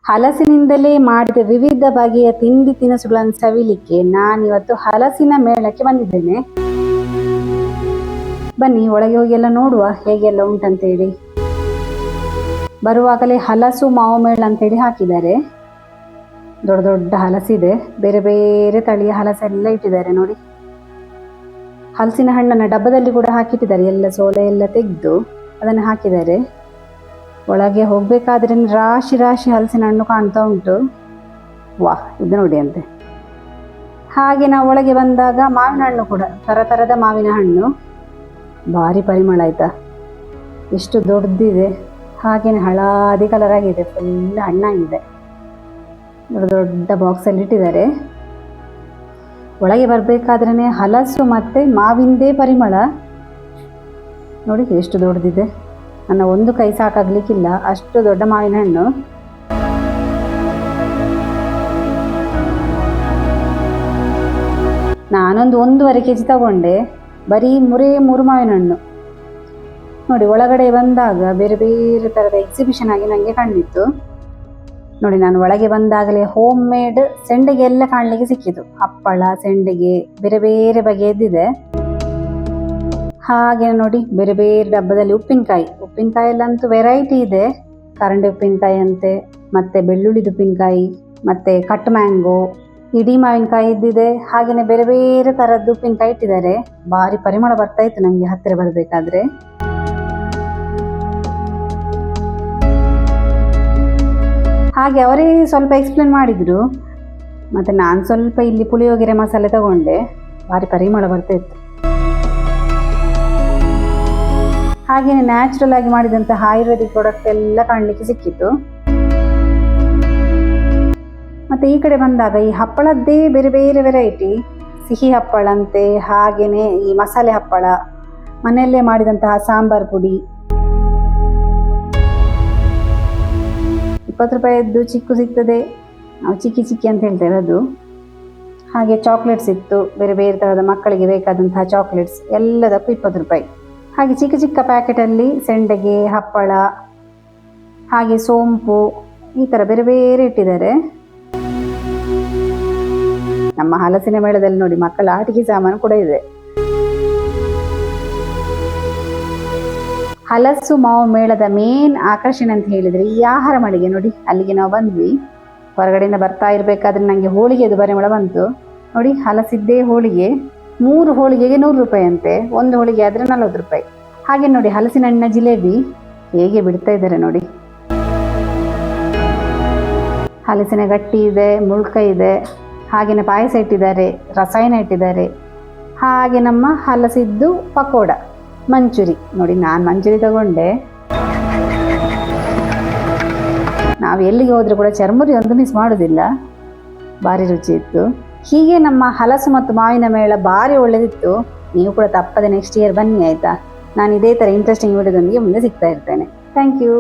ಹಲಸಿನಿಂದಲೇ ಮಾಡಿದ ವಿವಿಧ ಬಗೆಯ ತಿಂಡಿ ತಿನಿಸುಗಳನ್ನು ಸವಿಲಿಕ್ಕೆ ನಾನಿವತ್ತು ಹಲಸಿನ ಮೇಳಕ್ಕೆ ಬಂದಿದ್ದೇನೆ. ಬನ್ನಿ ಒಳಗೆ ಹೋಗಿ ಎಲ್ಲ ನೋಡುವ ಹೇಗೆಲ್ಲ ಉಂಟಂತೇಳಿ. ಬರುವಾಗಲೇ ಹಲಸು ಮಾವು ಮೇಳ ಅಂತೇಳಿ ಹಾಕಿದ್ದಾರೆ. ದೊಡ್ಡ ದೊಡ್ಡ ಹಲಸಿದೆ, ಬೇರೆ ಬೇರೆ ತಳಿಯ ಹಲಸೆಲ್ಲ ಇಟ್ಟಿದ್ದಾರೆ ನೋಡಿ. ಹಲಸಿನ ಹಣ್ಣನ್ನು ಡಬ್ಬದಲ್ಲಿ ಕೂಡ ಹಾಕಿಟ್ಟಿದ್ದಾರೆ, ಎಲ್ಲ ಸೋಲೆ ಎಲ್ಲ ತೆಗೆದು ಅದನ್ನು ಹಾಕಿದ್ದಾರೆ. ಒಳಗೆ ಹೋಗ್ಬೇಕಾದ್ರೆ ರಾಶಿ ರಾಶಿ ಹಲಸಿನ ಹಣ್ಣು ಕಾಣ್ತಾ ಉಂಟು. ವಾಹ್, ಇದು ನೋಡಿ ಅಂತೆ. ಹಾಗೆ ನಾವು ಒಳಗೆ ಬಂದಾಗ ಮಾವಿನ ಹಣ್ಣು ಕೂಡ, ತರದ ಮಾವಿನ ಹಣ್ಣು, ಭಾರಿ ಪರಿಮಳ ಆಯ್ತಾ, ಎಷ್ಟು ದೊಡ್ಡದಿದೆ. ಹಾಗೇನೆ ಹಳದಿ ಕಲರ್ ಆಗಿದೆ, ಫುಲ್ ಹಣ್ಣಾಗಿದೆ. ದೊಡ್ಡ ದೊಡ್ಡ ಬಾಕ್ಸಲ್ಲಿ ಇಟ್ಟಿದ್ದಾರೆ. ಒಳಗೆ ಬರಬೇಕಾದ್ರೇ ಹಲಸು ಮತ್ತು ಮಾವಿಂದೇ ಪರಿಮಳ ನೋಡಿ, ಎಷ್ಟು ದೊಡ್ಡದಿದೆ. ನನ್ನ ಒಂದು ಕೈ ಸಾಕಾಗ್ಲಿಕ್ಕಿಲ್ಲ, ಅಷ್ಟು ದೊಡ್ಡ ಮಾವಿನ ಹಣ್ಣು. ನಾನೊಂದು 1.5 kg ತಗೊಂಡೆ, ಬರೀ 3 ಮಾವಿನ ಹಣ್ಣು ನೋಡಿ. ಒಳಗಡೆ ಬಂದಾಗ ಬೇರೆ ಬೇರೆ ಥರದ ಎಕ್ಸಿಬಿಷನ್ ಆಗಿ ನನಗೆ ಕಂಡಿತ್ತು ನೋಡಿ. ನಾನು ಒಳಗೆ ಬಂದಾಗಲೇ ಹೋಮ್ ಮೇಡ್ ಸೆಂಡಿಗೆ ಎಲ್ಲ ಕಾಣಲಿಕ್ಕೆ ಸಿಕ್ಕಿತು. ಹಪ್ಪಳ, ಸೆಂಡಿಗೆ, ಬೇರೆ ಬೇರೆ ಬಗೆಯದ್ದಿದೆ. ಹಾಗೆ ನೋಡಿ, ಬೇರೆ ಬೇರೆ ಡಬ್ಬದಲ್ಲಿ ಉಪ್ಪಿನಕಾಯಲ್ಲಂತೂ ವೆರೈಟಿ ಇದೆ. ಕರಂಡಿ ಉಪ್ಪಿನಕಾಯಿ ಅಂತೆ, ಮತ್ತೆ ಬೆಳ್ಳುಳ್ಳಿದು ಉಪ್ಪಿನಕಾಯಿ, ಮತ್ತೆ ಕಟ್ ಮ್ಯಾಂಗೋ, ಇಡೀ ಮಾವಿನಕಾಯಿ ಇದ್ದಿದೆ. ಹಾಗೆಯೇ ಬೇರೆ ಬೇರೆ ಥರದ್ದು ಉಪ್ಪಿನಕಾಯಿ ಇಟ್ಟಿದ್ದಾರೆ. ಭಾರಿ ಪರಿಮಳ ಬರ್ತಾ ಇತ್ತು ನನಗೆ ಹತ್ತಿರ ಬರಬೇಕಾದ್ರೆ. ಹಾಗೆ ಅವರೇ ಸ್ವಲ್ಪ ಎಕ್ಸ್ಪ್ಲೇನ್ ಮಾಡಿದರು. ಮತ್ತು ನಾನು ಸ್ವಲ್ಪ ಇಲ್ಲಿ ಪುಳಿಯೋಗರೆ ಮಸಾಲೆ ತಗೊಂಡೆ, ಭಾರಿ ಪರಿಮಳ ಬರ್ತಾ ಇತ್ತು. ಹಾಗೆಯೇ ನ್ಯಾಚುರಲ್ ಆಗಿ ಮಾಡಿದಂತಹ ಆಯುರ್ವೇದಿಕ್ ಪ್ರಾಡಕ್ಟ್ ಎಲ್ಲ ಕಾಣಲಿಕ್ಕೆ ಸಿಕ್ಕಿತ್ತು. ಮತ್ತು ಈ ಕಡೆ ಬಂದಾಗ ಈ ಹಪ್ಪಳದ್ದೇ ಬೇರೆ ಬೇರೆ ವೆರೈಟಿ, ಸಿಹಿ ಹಪ್ಪಳ ಅಂತೆ, ಹಾಗೆಯೇ ಈ ಮಸಾಲೆ ಹಪ್ಪಳ, ಮನೆಯಲ್ಲೇ ಮಾಡಿದಂತಹ ಸಾಂಬಾರು ಪುಡಿ, 20 ರೂಪಾಯಿದ್ದು ಚಿಕ್ಕು ಸಿಗ್ತದೆ, ನಾವು ಚಿಕ್ಕಿ ಅಂತ ಹೇಳ್ತೇವೆ ಅದು. ಹಾಗೆ ಚಾಕ್ಲೇಟ್ಸ್ ಇತ್ತು, ಬೇರೆ ಬೇರೆ ಥರದ ಮಕ್ಕಳಿಗೆ ಬೇಕಾದಂತಹ ಚಾಕ್ಲೇಟ್ಸ್, ಎಲ್ಲದಕ್ಕೂ 20 ರೂಪಾಯಿ. ಹಾಗೆ ಚಿಕ್ಕ ಪ್ಯಾಕೆಟಲ್ಲಿ ಸೆಂಡೆಗೆ, ಹಪ್ಪಳ, ಹಾಗೆ ಸೋಂಪು, ಈ ಥರ ಬೇರೆ ಬೇರೆ ಇಟ್ಟಿದ್ದಾರೆ. ನಮ್ಮ ಹಲಸಿನ ಮೇಳದಲ್ಲಿ ನೋಡಿ, ಮಕ್ಕಳ ಆಟಿಕೆ ಸಾಮಾನು ಕೂಡ ಇದೆ. ಹಲಸು ಮಾವು ಮೇಳದ ಮೇನ್ ಆಕರ್ಷಣೆ ಅಂತ ಹೇಳಿದರೆ ಈ ಆಹಾರ ಮಳಿಗೆ ನೋಡಿ. ಅಲ್ಲಿಗೆ ನಾವು ಬಂದ್ವಿ. ಹೊರಗಡೆಯಿಂದ ಬರ್ತಾ ಇರಬೇಕಾದ್ರೆ ನನಗೆ ಹೋಳಿಗೆದು ಪರಿಮಳ ಬಂತು ನೋಡಿ. ಹಲಸಿದ್ದೇ ಹೋಳಿಗೆ, 3 ಹೋಳಿಗೆಗೆ 100 ರೂಪಾಯಿ ಅಂತೆ, 1 ಹೋಳಿಗೆ ಆದರೆ 40 ರೂಪಾಯಿ. ಹಾಗೆ ನೋಡಿ, ಹಲಸಿನ ಹಣ್ಣಿನ ಜಿಲೇಬಿ ಹೇಗೆ ಬಿಡ್ತಾ ಇದ್ದಾರೆ ನೋಡಿ. ಹಲಸಿನ ಗಟ್ಟಿ ಇದೆ, ಮುಳ್ಕೈ ಇದೆ, ಹಾಗೆಯೇ ಪಾಯಸ ಇಟ್ಟಿದ್ದಾರೆ, ರಸಾಯನ ಇಟ್ಟಿದ್ದಾರೆ. ಹಾಗೆ ನಮ್ಮ ಹಲಸಿದ್ದು ಪಕೋಡ, ಮಂಚೂರಿ ನೋಡಿ. ನಾನು ಮಂಚೂರಿ ತಗೊಂಡೆ. ನಾವು ಎಲ್ಲಿಗೆ ಹೋದರೂ ಕೂಡ ಚರ್ಮುರಿ ಒಂದು ಮಿಸ್ ಮಾಡೋದಿಲ್ಲ, ಭಾರಿ ರುಚಿ ಇತ್ತು. ಹೀಗೆ ನಮ್ಮ ಹಲಸು ಮತ್ತು ಮಾವಿನ ಮೇಳ ಭಾರಿ ಒಳ್ಳೆದಿತ್ತು. ನೀವು ಕೂಡ ತಪ್ಪದೆ ನೆಕ್ಸ್ಟ್ ಇಯರ್ ಬನ್ನಿ ಆಯಿತಾ. ನಾನು ಇದೇ ಥರ ಇಂಟ್ರೆಸ್ಟಿಂಗ್ ವಿಡಿಯೋದೊಂದಿಗೆ ಮುಂದೆ ಸಿಗ್ತಾ ಇರ್ತೇನೆ. Thank you.